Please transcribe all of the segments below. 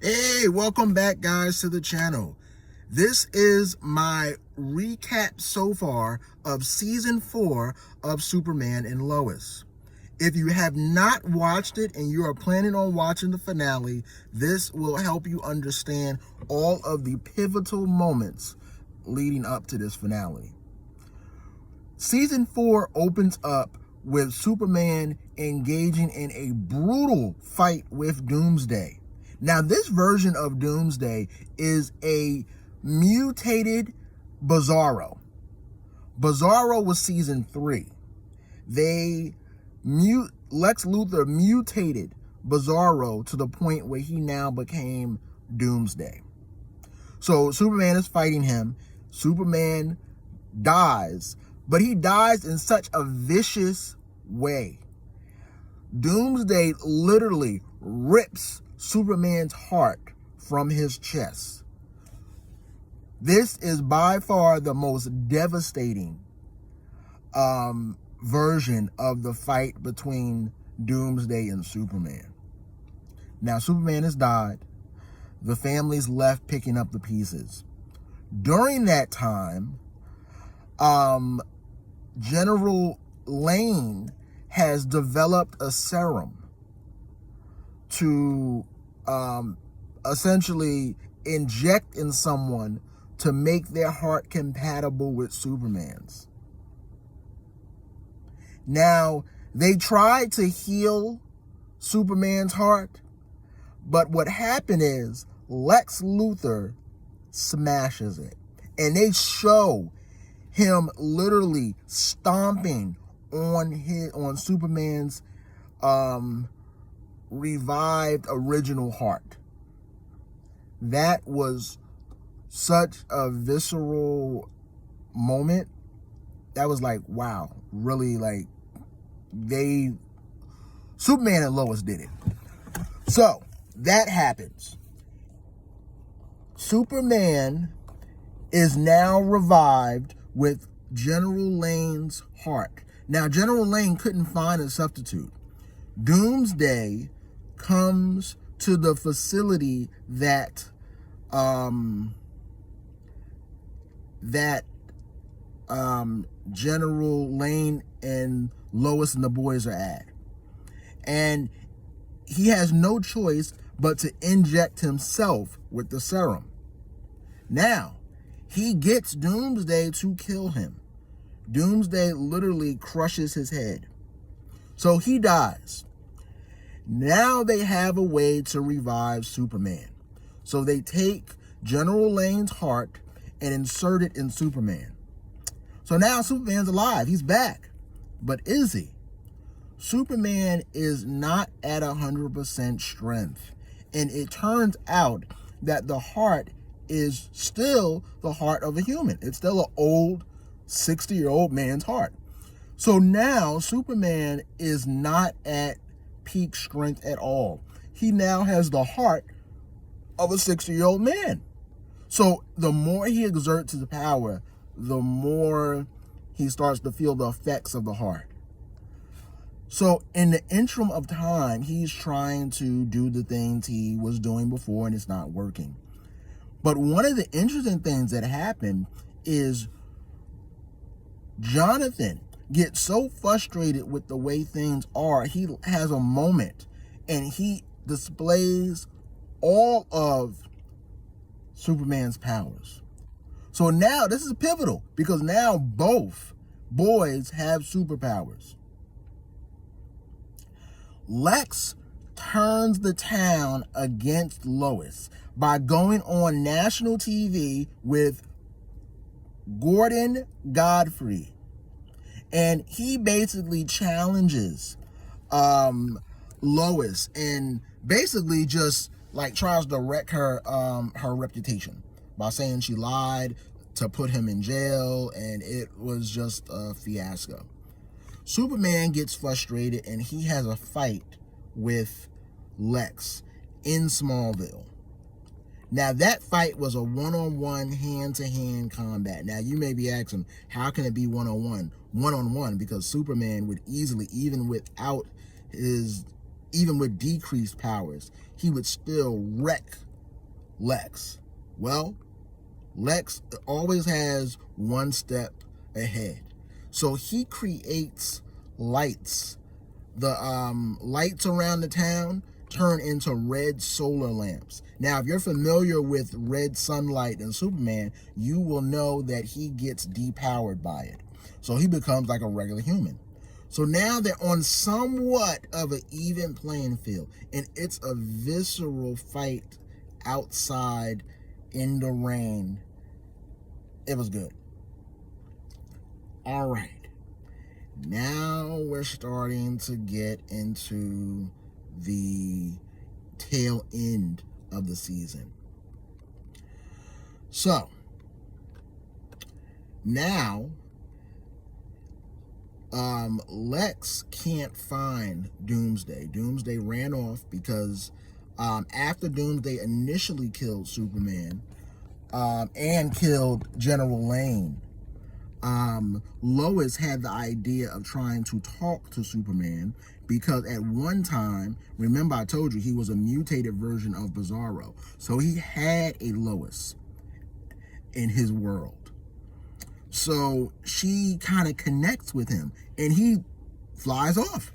Hey, welcome back guys to the channel. This is my recap so far of season 4 of Superman and Lois. If you have not watched it and you are planning on watching the finale, this will help you understand all of the pivotal moments leading up to this finale. Season 4 opens up with Superman engaging in a brutal fight with Doomsday. Now, this version of Doomsday is a mutated Bizarro. Bizarro was season 3. Lex Luthor mutated Bizarro to the point where he now became Doomsday. So Superman is fighting him. Superman dies, but he dies in such a vicious way. Doomsday literally rips Superman's heart from his chest. This is by far the most devastating version of the fight between Doomsday and Superman. Now, Superman has died. The family's left picking up the pieces. During that time, General Lane has developed a serum to essentially inject in someone to make their heart compatible with Superman's. Now, they tried to heal Superman's heart, but what happened is Lex Luthor smashes it. And they show him literally stomping on Superman's revived original heart. That was such a visceral moment. That was like, wow, really, like, Superman and Lois did it. So that happens. Superman is now revived with General Lane's heart. Now, General Lane couldn't find a substitute. Doomsday comes to the facility that General Lane and Lois and the boys are at. And he has no choice but to inject himself with the serum. Now, he gets Doomsday to kill him. Doomsday literally crushes his head. So he dies. Now they have a way to revive Superman. So they take General Lane's heart and insert it in Superman. So now Superman's alive. He's back. But is he? Superman is not at 100% strength. And it turns out that the heart is still the heart of a human. It's still an old 60-year-old man's heart. So now Superman is not at peak strength at all. He now has the heart of a 60-year-old man. So the more he exerts his power, the more he starts to feel the effects of the heart. So in the interim of time, he's trying to do the things he was doing before, and it's not working. But one of the interesting things that happened is Jonathan gets so frustrated with the way things are, he has a moment and he displays all of Superman's powers. So now this is pivotal because now both boys have superpowers. Lex turns the town against Lois by going on national TV with Gordon Godfrey. And he basically challenges Lois and basically just like tries to wreck her reputation by saying she lied to put him in jail, and it was just a fiasco. Superman gets frustrated and he has a fight with Lex in Smallville. Now, that fight was a one-on-one, hand-to-hand combat. Now, you may be asking, how can it be one-on-one? One-on-one, because Superman would easily, even with decreased powers, he would still wreck Lex? Well, Lex always has one step ahead. So he creates lights. The lights around the town turn into red solar lamps. Now, if you're familiar with red sunlight and Superman, you will know that he gets depowered by it. So he becomes like a regular human. So now they're on somewhat of an even playing field, and it's a visceral fight outside in the rain. It was good. All right. Now we're starting to get into the tail end of the season. So now Lex can't find Doomsday. Doomsday ran off because after Doomsday initially killed Superman and killed General Lane, Lois had the idea of trying to talk to Superman because at one time, remember I told you he was a mutated version of Bizarro. So he had a Lois in his world. So she kind of connects with him and he flies off.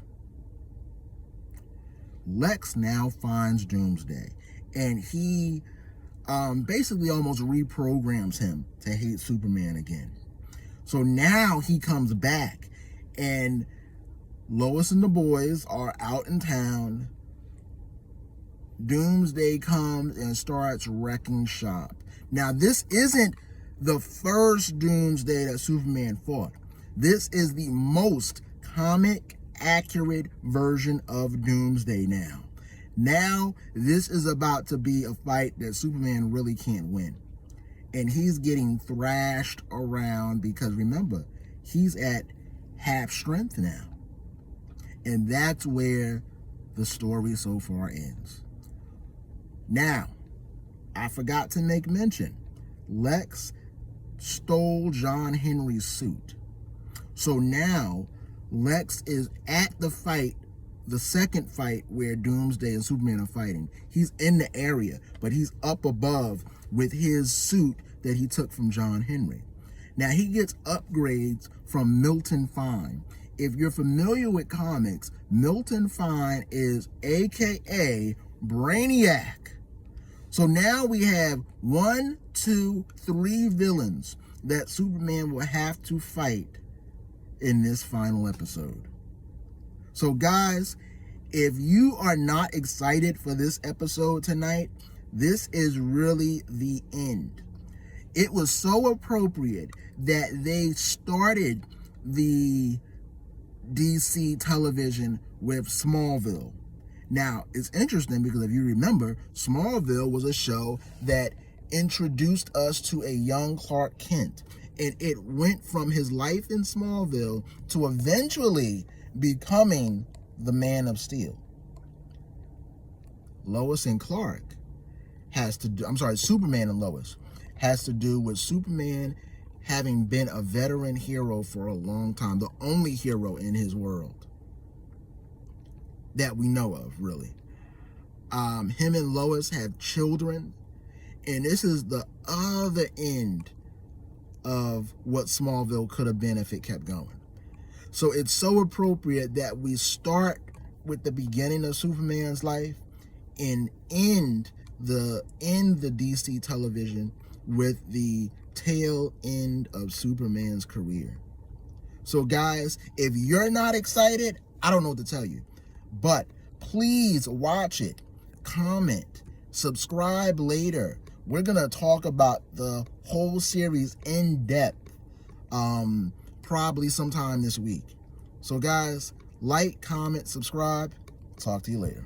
Lex now finds Doomsday and he basically almost reprograms him to hate Superman again. So now he comes back and Lois and the boys are out in town. Doomsday comes and starts wrecking shop. Now, this isn't the first Doomsday that Superman fought. This is the most comic accurate version of Doomsday now. Now, this is about to be a fight that Superman really can't win. And he's getting thrashed around because, remember, he's at half strength now. And that's where the story so far ends. Now, I forgot to make mention, Lex stole John Henry's suit. So now, Lex is at the fight, the second fight where Doomsday and Superman are fighting. He's in the area, but he's up above with his suit that he took from John Henry. Now, he gets upgrades from Milton Fine. If you're familiar with comics, Milton Fine is AKA Brainiac. So now we have 1, 2, 3 villains that Superman will have to fight in this final episode. So guys, if you are not excited for this episode tonight, this is really the end. It was so appropriate that they started the DC television with Smallville. Now, it's interesting because if you remember, Smallville was a show that introduced us to a young Clark Kent. And it went from his life in Smallville to eventually becoming the Man of Steel. Lois and Clark Superman and Lois has to do with Superman having been a veteran hero for a long time, the only hero in his world that we know of, really. Him and Lois have children, and this is the other end of what Smallville could have been if it kept going. So it's so appropriate that we start with the beginning of Superman's life and end the DC television with the tail end of Superman's career. So guys, if you're not excited, I don't know what to tell you. But please watch it, comment, subscribe later. We're going to talk about the whole series in depth, probably sometime this week. So guys, like, comment, subscribe. Talk to you later.